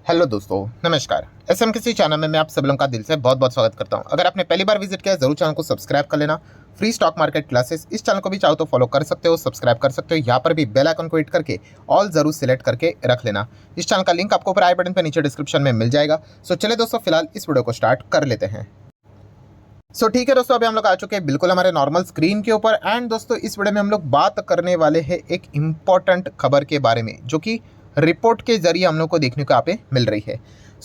Hello दोस्तों, नमस्कार। SMKC channel में मैं आप सब लोगों का दिल से बहुत बहुत स्वागत करता हूं। अगर आपने पहली बार विजिट किया है जरूर चैनल को सब्सक्राइब कर लेना। फ्री स्टॉक मार्केट क्लासेस इस चैनल को भी चाहो तो फॉलो कर सकते हो, सब्सक्राइब कर सकते हो। यहाँ पर भी बेल आइकन को हिट करके ऑल जरूर सिलेक्ट करके रख लेना। इस चैनल का लिंक आपको ऊपर आई बटन पर नीचे डिस्क्रिप्शन में मिल जाएगा। सो चले दोस्तों, फिलहाल इस वीडियो को स्टार्ट कर लेते हैं। ठीक है दोस्तों, अभी हम लोग आ चुके हैं बिल्कुल हमारे नॉर्मल स्क्रीन के ऊपर। एंड दोस्तों, इस वीडियो में हम लोग बात करने वाले हैं एक इम्पॉर्टेंट खबर के बारे में, जो कि रिपोर्ट के जरिए हम लोग को देखने को यहाँ पे मिल रही है।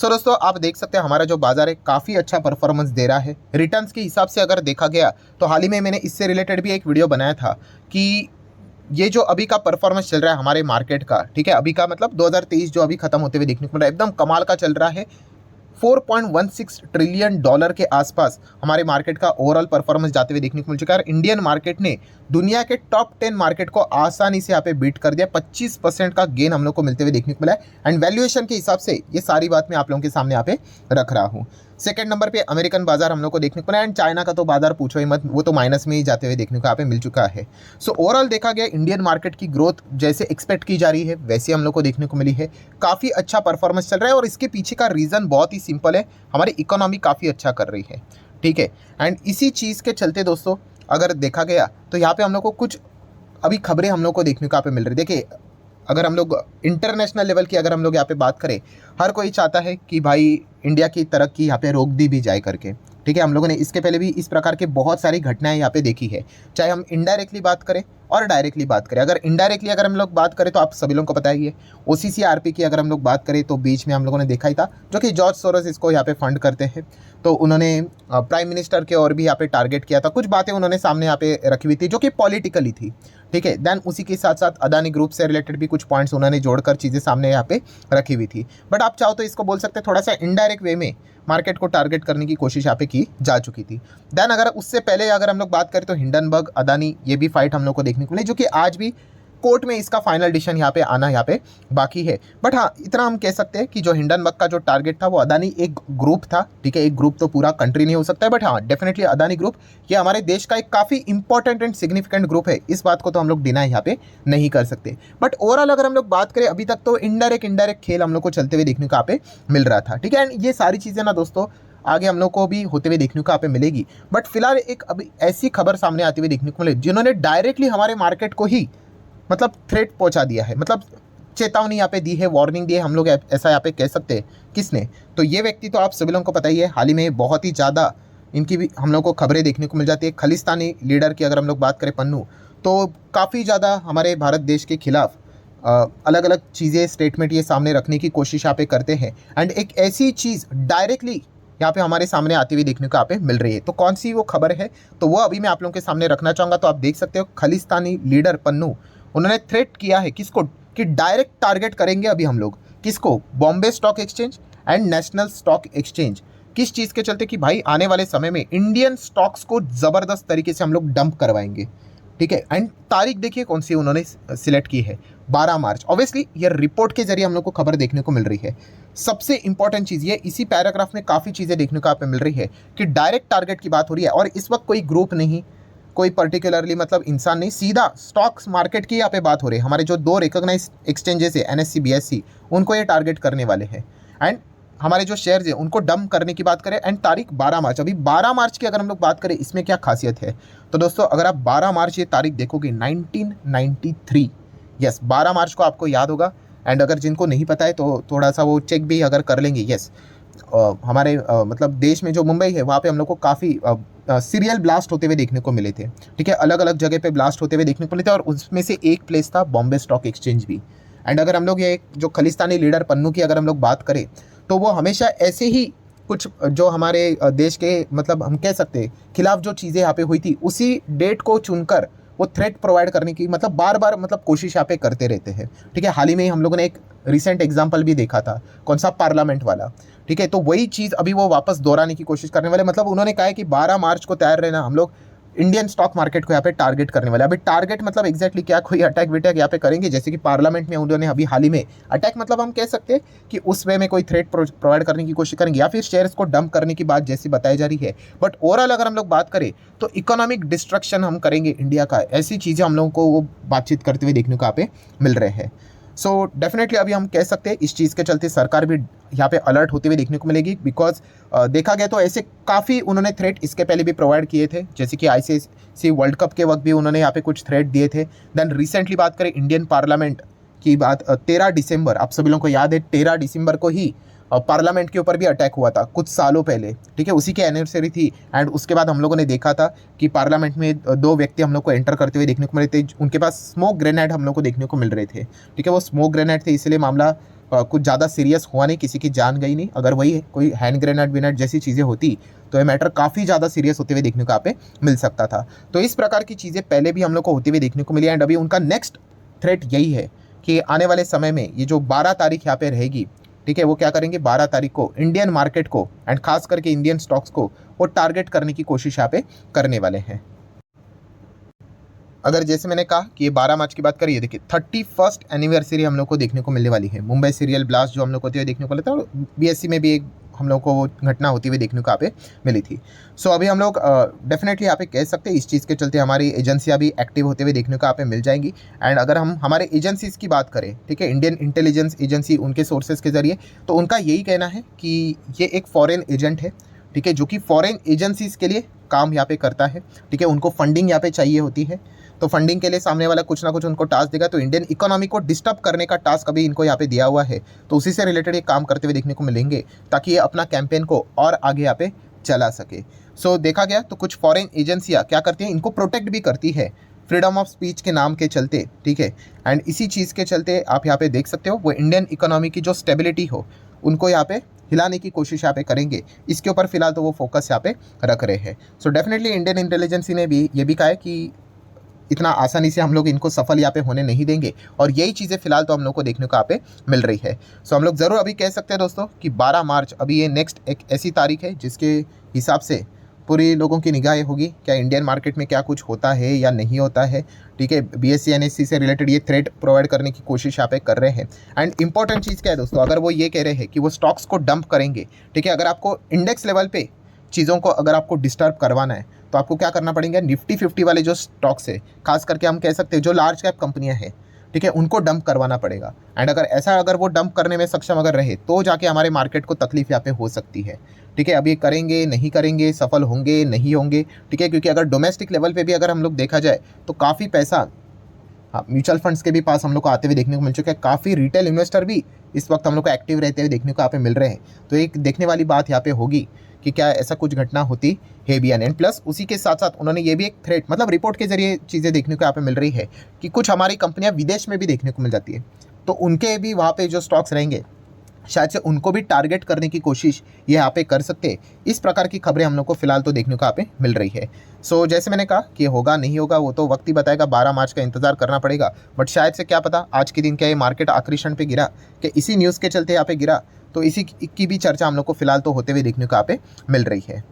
दोस्तों, आप देख सकते हैं हमारा जो बाजार है काफ़ी अच्छा परफॉर्मेंस दे रहा है। रिटर्न्स के हिसाब से अगर देखा गया तो हाल ही में मैंने इससे रिलेटेड भी एक वीडियो बनाया था कि ये जो अभी का परफॉर्मेंस चल रहा है हमारे मार्केट का, ठीक है, अभी का मतलब 2023 जो अभी खत्म होते हुए देखने को मिल रहा है, एकदम कमाल का चल रहा है। 4.16 ट्रिलियन डॉलर के आसपास हमारे मार्केट का ओवरऑल परफॉर्मेंस जाते हुए देखने को मिल चुका है। और इंडियन मार्केट ने दुनिया के टॉप 10 मार्केट को आसानी से यहाँ पे बीट कर दिया। 25% का गेन हम लोग को मिलते हुए देखने को मिला है। एंड वैल्यूएशन के हिसाब से ये सारी बात मैं आप लोगों के सामने यहाँ पे रख रहा हूँ। सेकंड नंबर पे अमेरिकन बाजार हम लोग को देखने को मिला। एंड चाइना का तो बाजार पूछो ही मत, वो तो माइनस में ही जाते हुए देखने को यहाँ पे मिल चुका है। ओवरऑल देखा गया इंडियन मार्केट की ग्रोथ जैसे एक्सपेक्ट की जा रही है वैसे हम लोग को देखने को मिली है। काफ़ी अच्छा परफॉर्मेंस चल रहा है और इसके पीछे का रीज़न बहुत ही सिंपल है, हमारी इकोनॉमी काफ़ी अच्छा कर रही है, ठीक है। एंड इसी चीज़ के चलते दोस्तों अगर देखा गया तो यहाँ पे हम लोग को कुछ अभी खबरें हम लोग को देखने को यहाँ पे मिल रही है। देखिए, अगर हम लोग इंटरनेशनल लेवल की अगर हम लोग यहाँ पे बात करें, हर कोई चाहता है कि भाई इंडिया की तरक्की यहाँ पे रोक दी भी जाए करके, ठीक है। हम लोगों ने इसके पहले भी इस प्रकार के बहुत सारी घटनाएं यहाँ पे देखी है, चाहे हम इनडायरेक्टली बात करें और डायरेक्टली बात करें। अगर इनडायरेक्टली अगर हम लोग बात करें तो आप सभी लोगों को पता ही है, OCCRP की अगर हम लोग बात करें तो बीच में हम लोगों ने देखा ही था, जो कि जॉर्ज सोरोस इसको यहाँ पे फंड करते हैं, तो उन्होंने प्राइम मिनिस्टर के और भी यहाँ पे टारगेट किया था। कुछ बातें उन्होंने सामने यहाँ पे रखी हुई थी जो कि पॉलिटिकली थी, ठीक है। देन उसी के साथ साथ अदानी ग्रुप से रिलेटेड भी कुछ पॉइंट्स उन्होंने जोड़कर चीज़ें सामने यहाँ पे रखी हुई थी। बट आप चाहो तो इसको बोल सकते हैं थोड़ा सा इनडायरेक्ट वे में मार्केट को टारगेट करने की कोशिश यहाँ पे की जा चुकी थी। देन अगर उससे पहले अगर हम लोग बात करें तो हिंडनबर्ग अदानी ये भी फाइट हम लोग को देखने को मिली, जो कि आज भी कोर्ट में इसका फाइनल डिसीजन यहाँ पे आना यहाँ पे बाकी है। बट हाँ, इतना हम कह सकते हैं कि जो हिंडनबर्ग का जो टारगेट था वो अदानी एक ग्रुप था, ठीक है। एक ग्रुप तो पूरा कंट्री नहीं हो सकता है, बट हाँ डेफिनेटली अदानी ग्रुप ये हमारे देश का एक काफ़ी इंपॉर्टेंट एंड सिग्निफिकेंट ग्रुप है। इस बात को तो हम लोग डिनाई यहाँ पे नहीं कर सकते। बट ओवरऑल अगर हम लोग बात करें अभी तक तो इनडायरेक्ट खेल हम लोग को चलते हुए देखने को यहाँ पे मिल रहा था, ठीक है। एंड ये सारी चीज़ें ना दोस्तों आगे हम लोग को भी होते हुए देखने को यहाँ पे मिलेगी। बट फिलहाल एक अभी ऐसी खबर सामने आती हुई देखने को मिले जिन्होंने डायरेक्टली हमारे मार्केट को ही मतलब थ्रेट पहुंचा दिया है, मतलब चेतावनी यहाँ पे दी है, वार्निंग दी है, हम लोग ऐसा यहाँ पे कह सकते हैं। किसने? तो ये व्यक्ति तो आप सभी लोगों को पता ही है, हाल ही में बहुत ही ज़्यादा इनकी भी हम लोग को खबरें देखने को मिल जाती है। खालिस्तानी लीडर की अगर हम लोग बात करें पन्नू, तो काफ़ी ज़्यादा हमारे भारत देश के खिलाफ अलग अलग चीज़ें स्टेटमेंट ये सामने रखने की कोशिश यहाँ पे करते हैं। एंड एक ऐसी चीज़ डायरेक्टली यहाँ पे हमारे सामने आती हुई देखने को यहाँ पे मिल रही है। तो कौन सी वो खबर है तो वो अभी मैं आप लोगों के सामने रखना चाहूँगा। तो आप देख सकते हो खालिस्तानी लीडर पन्नू उन्होंने थ्रेट किया है किसको, कि डायरेक्ट टारगेट करेंगे अभी हम लोग किसको, Bombay stock exchange and national stock exchange. किस चीज़ के चलते कि भाई आने वाले समय में इंडियन स्टॉक्स को ज़बरदस्त तरीके से हम लोग डंप करवाएंगे, ठीक है। एंड तारीख देखिए कौन सी उन्होंने सिलेक्ट की है, 12 मार्च। ऑब्वियसली ये रिपोर्ट के जरिए हम लोग को खबर देखने को मिल रही है। सबसे इंपॉर्टेंट चीज़ ये, इसी पैराग्राफ में काफ़ी चीज़ें देखने को यहाँ पे मिल रही है कि डायरेक्ट टारगेट की बात हो रही है। और इस वक्त कोई ग्रुप नहीं, कोई पर्टिकुलरली मतलब इंसान नहीं, सीधा स्टॉक्स मार्केट की यहाँ पे बात हो रही है। हमारे जो 2 रिकॉग्नाइज एक्सचेंजेस है NSE BSE, उनको ये टारगेट करने वाले हैं। एंड हमारे जो शेयर्स है उनको डंप करने की बात करें। एंड तारीख 12 मार्च, अभी 12 मार्च की अगर हम लोग बात करें इसमें क्या खासियत है तो दोस्तों अगर आप 12 मार्च ये तारीख देखोगे 1993, यस 12 मार्च को आपको याद होगा। एंड अगर जिनको नहीं पता है तो थोड़ा सा वो चेक भी अगर कर लेंगे, यस हमारे मतलब देश में जो मुंबई है वहाँ पे हम लोग को काफ़ी सीरियल ब्लास्ट होते हुए देखने को मिले थे, ठीक है। अलग अलग जगह पे ब्लास्ट होते हुए देखने को मिले थे और उसमें से एक प्लेस था बॉम्बे स्टॉक एक्सचेंज भी। एंड अगर हम लोग ये जो खालिस्तानी लीडर पन्नू की अगर हम लोग बात करें तो वो हमेशा ऐसे ही कुछ जो हमारे देश के मतलब हम कह सकते हैं खिलाफ जो चीज़ें यहाँ पे हुई थी उसी डेट को चुनकर वो थ्रेट प्रोवाइड करने की मतलब बार बार मतलब कोशिश यहाँ पे करते रहते हैं, ठीक है। हाल ही में हम लोगों ने एक रिसेंट एग्जांपल भी देखा था, कौन सा, पार्लियामेंट वाला, ठीक है। तो वही चीज़ अभी वो वापस दोहराने की कोशिश करने वाले, मतलब उन्होंने कहा है कि 12 मार्च को तैयार रहना, हम लोग इंडियन स्टॉक मार्केट को यहाँ पे टारगेट करने वाले। अभी टारगेट मतलब एग्जैक्टली क्या, कोई अटैक विटैक यहाँ पे करेंगे जैसे कि पार्लियामेंट में उन्होंने अभी हाल ही में अटैक मतलब हम कह सकते हैं कि उस वे में कोई थ्रेट प्रोवाइड करने की कोशिश करेंगे या फिर शेयर्स को डंप करने की बात जैसी बताई जा रही है। बट ओवरऑल अगर हम लोग बात करें तो इकोनॉमिक डिस्ट्रक्शन हम करेंगे इंडिया का, ऐसी चीज़ें हम लोगों को वो बातचीत करते हुए देखने को यहाँ पे मिल रहे हैं। सो डेफिनेटली अभी हम कह सकते हैं इस चीज़ के चलते सरकार भी यहाँ पे अलर्ट होते हुए देखने को मिलेगी, बिकॉज देखा गया तो ऐसे काफ़ी उन्होंने थ्रेट इसके पहले भी प्रोवाइड किए थे, जैसे कि ICC वर्ल्ड कप के वक्त भी उन्होंने यहाँ पे कुछ थ्रेट दिए थे। देन रिसेंटली बात करें इंडियन पार्लियामेंट की बात, 13 दिसंबर, आप सभी लोगों को याद है 13 दिसंबर को ही पार्लियामेंट के ऊपर भी अटैक हुआ था कुछ सालों पहले, ठीक है, उसी की एनिवर्सरी थी। एंड उसके बाद हम लोगों ने देखा था कि पार्लियामेंट में 2 व्यक्ति हम लोग को एंटर करते हुए देखने को मिले थे, उनके पास स्मोक ग्रेनेड हम लोग को देखने को मिल रहे थे, ठीक है, वो स्मोक ग्रेनेड थे, इसलिए मामला कुछ ज़्यादा सीरियस हुआ नहीं, किसी की जान गई नहीं। अगर वही कोई हैंड ग्रेनेड विनेड जैसी चीज़ें होती तो ये मैटर काफ़ी ज़्यादा सीरियस होते हुए देखने को यहाँ पे मिल सकता था। तो इस प्रकार की चीज़ें पहले भी हम लोग को होती हुई देखने को मिली। एंड अभी उनका नेक्स्ट थ्रेट यही है कि आने वाले समय में ये जो 12 तारीख यहाँ पे रहेगी, ठीक है, वो क्या करेंगे, 12 तारीख को इंडियन मार्केट को एंड खास करके इंडियन स्टॉक्स को वो टारगेट करने की कोशिश यहाँ पे करने वाले हैं। अगर जैसे मैंने कहा कि ये 12 मार्च की बात करिए, देखिए 31st एनिवर्सरी हम लोग को देखने को मिलने वाली है। मुंबई सीरियल ब्लास्ट जो हम लोग को देखने को मिला था, और BSE में भी एक हम लोग को वो घटना होती हुई देखने को यहाँ पे मिली थी। सो अभी हम लोग डेफिनेटली यहाँ पे कह सकते हैं इस चीज़ के चलते हमारी एजेंसियाँ भी एक्टिव होते हुए देखने को यहाँ पे मिल जाएंगी। एंड अगर हम हमारे एजेंसीज़ की बात करें, ठीक है, इंडियन इंटेलिजेंस एजेंसी, उनके सोर्सेज के जरिए, तो उनका यही कहना है कि ये एक फॉरेन एजेंट है, ठीक है, जो कि फॉरेन एजेंसीज़ के लिए काम यहाँ पे करता है, ठीक है, उनको फंडिंग यहाँ पे चाहिए होती है। तो फंडिंग के लिए सामने वाला कुछ ना कुछ उनको टास्क देगा, तो इंडियन इकोनॉमी को डिस्टर्ब करने का टास्क अभी इनको यहाँ पे दिया हुआ है, तो उसी से रिलेटेड ये काम करते हुए देखने को मिलेंगे, ताकि ये अपना कैंपेन को और आगे यहाँ पे चला सके। सो देखा गया तो कुछ फॉरेन एजेंसियाँ क्या करती हैं, इनको प्रोटेक्ट भी करती है फ्रीडम ऑफ स्पीच के नाम के चलते, ठीक है। एंड इसी चीज़ के चलते आप यहाँ पे देख सकते हो वो इंडियन इकोनॉमी की जो स्टेबिलिटी हो उनको यहाँ पे हिलाने की कोशिश यहाँ पे करेंगे। इसके ऊपर फिलहाल तो वो फोकस यहाँ पे रख रहे हैं। सो डेफिनेटली इंडियन इंटेलिजेंसी ने भी ये भी कहा है कि इतना आसानी से हम लोग इनको सफल यहाँ पे होने नहीं देंगे, और यही चीज़ें फिलहाल तो हम लोग को देखने को यहाँ पे मिल रही है। सो हम लोग ज़रूर अभी कह सकते हैं दोस्तों कि 12 मार्च अभी ये नेक्स्ट एक ऐसी तारीख है जिसके हिसाब से पूरी लोगों की निगाहें होगी, क्या इंडियन मार्केट में क्या कुछ होता है या नहीं होता है, ठीक है। BSE NSE से रिलेटेड ये थ्रेड प्रोवाइड करने की कोशिश यहाँ पे कर रहे हैं। एंड इंपॉर्टेंट चीज़ क्या है दोस्तों, अगर वो ये कह रहे हैं कि वो स्टॉक्स को डंप करेंगे, ठीक है, अगर आपको इंडेक्स लेवल पे चीज़ों को अगर आपको डिस्टर्ब करवाना है तो आपको क्या करना पड़ेगा, निफ्टी 50 वाले जो स्टॉक्स है, खास करके हम कह सकते हैं जो लार्ज कैप कंपनियां हैं, ठीक है, उनको डंप करवाना पड़ेगा। एंड अगर वो डंप करने में सक्षम अगर रहे तो जाके हमारे मार्केट को तकलीफ यहाँ पे हो सकती है, ठीक है। अभी करेंगे नहीं करेंगे, सफल होंगे नहीं होंगे, ठीक है, क्योंकि अगर डोमेस्टिक लेवल पे भी अगर हम लोग देखा जाए तो काफ़ी पैसा म्यूचुअल फंड्स के भी पास हम लोग को आते हुए देखने को मिल चुका है, काफ़ी रिटेल इन्वेस्टर भी इस वक्त हम लोग को एक्टिव रहते हुए देखने को यहाँ पे मिल रहे हैं। तो एक देखने वाली बात यहाँ पे होगी कि क्या ऐसा कुछ घटना होती है भी या नहीं। प्लस उसी के साथ साथ उन्होंने ये भी एक थ्रेट, मतलब रिपोर्ट के जरिए चीज़ें देखने को यहाँ पे मिल रही है कि कुछ हमारी कंपनियां विदेश में भी देखने को मिल जाती है, तो उनके भी वहाँ पे जो स्टॉक्स रहेंगे शायद से उनको भी टारगेट करने की कोशिश ये यहाँ पे कर सकते हैं। इस प्रकार की खबरें हम लोग को फिलहाल तो देखने को यहाँ पे मिल रही है। सो जैसे मैंने कहा कि होगा नहीं होगा वो तो वक्त ही बताएगा, 12 मार्च का इंतजार करना पड़ेगा। बट शायद से क्या पता आज के दिन क्या ये मार्केट आकर्षण पे गिरा, कि इसी न्यूज़ के चलते यहाँ पे गिरा, तो इसी की भी चर्चा हम लोग को फिलहाल तो होते हुए देखने को यहाँ पे मिल रही है।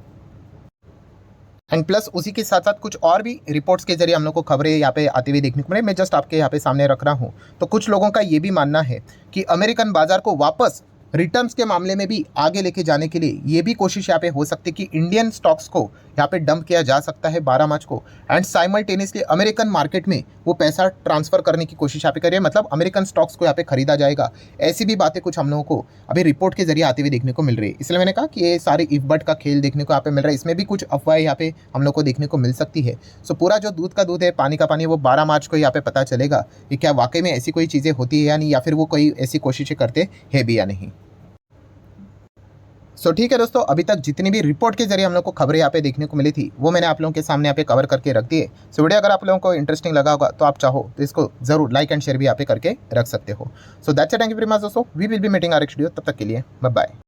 एंड प्लस उसी के साथ साथ कुछ और भी रिपोर्ट्स के जरिए हम लोग को खबरें यहाँ पे आती हुई देखने को मिले, मैं जस्ट आपके यहाँ पे सामने रख रहा हूँ। तो कुछ लोगों का ये भी मानना है कि अमेरिकन बाजार को वापस रिटर्न्स के मामले में भी आगे लेके जाने के लिए ये भी कोशिश यहाँ पे हो सकती है कि इंडियन स्टॉक्स को यहाँ पे डंप किया जा सकता है 12 मार्च को, एंड साइमल्टेनियसली अमेरिकन मार्केट में वो पैसा ट्रांसफर करने की कोशिश यहाँ पे करिए, मतलब अमेरिकन स्टॉक्स को यहाँ पे खरीदा जाएगा। ऐसी भी बातें कुछ हम लोगों को अभी रिपोर्ट के जरिए आते हुए देखने को मिल रही है। इसलिए मैंने कहा कि ये सारे इफ बट का खेल देखने को यहाँ पे मिल रहा है, इसमें भी कुछ अफवाहें यहाँ पे हम लोग को देखने को मिल सकती है। सो पूरा जो दूध का दूध है पानी का पानी, वो 12 मार्च को यहाँ पे पता चलेगा कि क्या वाकई में ऐसी कोई चीज़ें होती है या नहीं, या फिर वो कोई ऐसी कोशिशें करते हैं भी या नहीं। सो ठीक है दोस्तों, अभी तक जितनी भी रिपोर्ट के जरिए हम लोग को खबरें यहाँ पे देखने को मिली थी वो मैंने आप लोगों के सामने यहाँ पे कवर करके रख दिए। सो वीडियो अगर आप लोगों को इंटरेस्टिंग लगा होगा तो आप चाहो तो इसको जरूर लाइक एंड शेयर भी यहाँ पे करके रख सकते हो। So that's it, thank you very much दोस्तों, we will be meeting our next video, तब तक के लिए बाय बाय।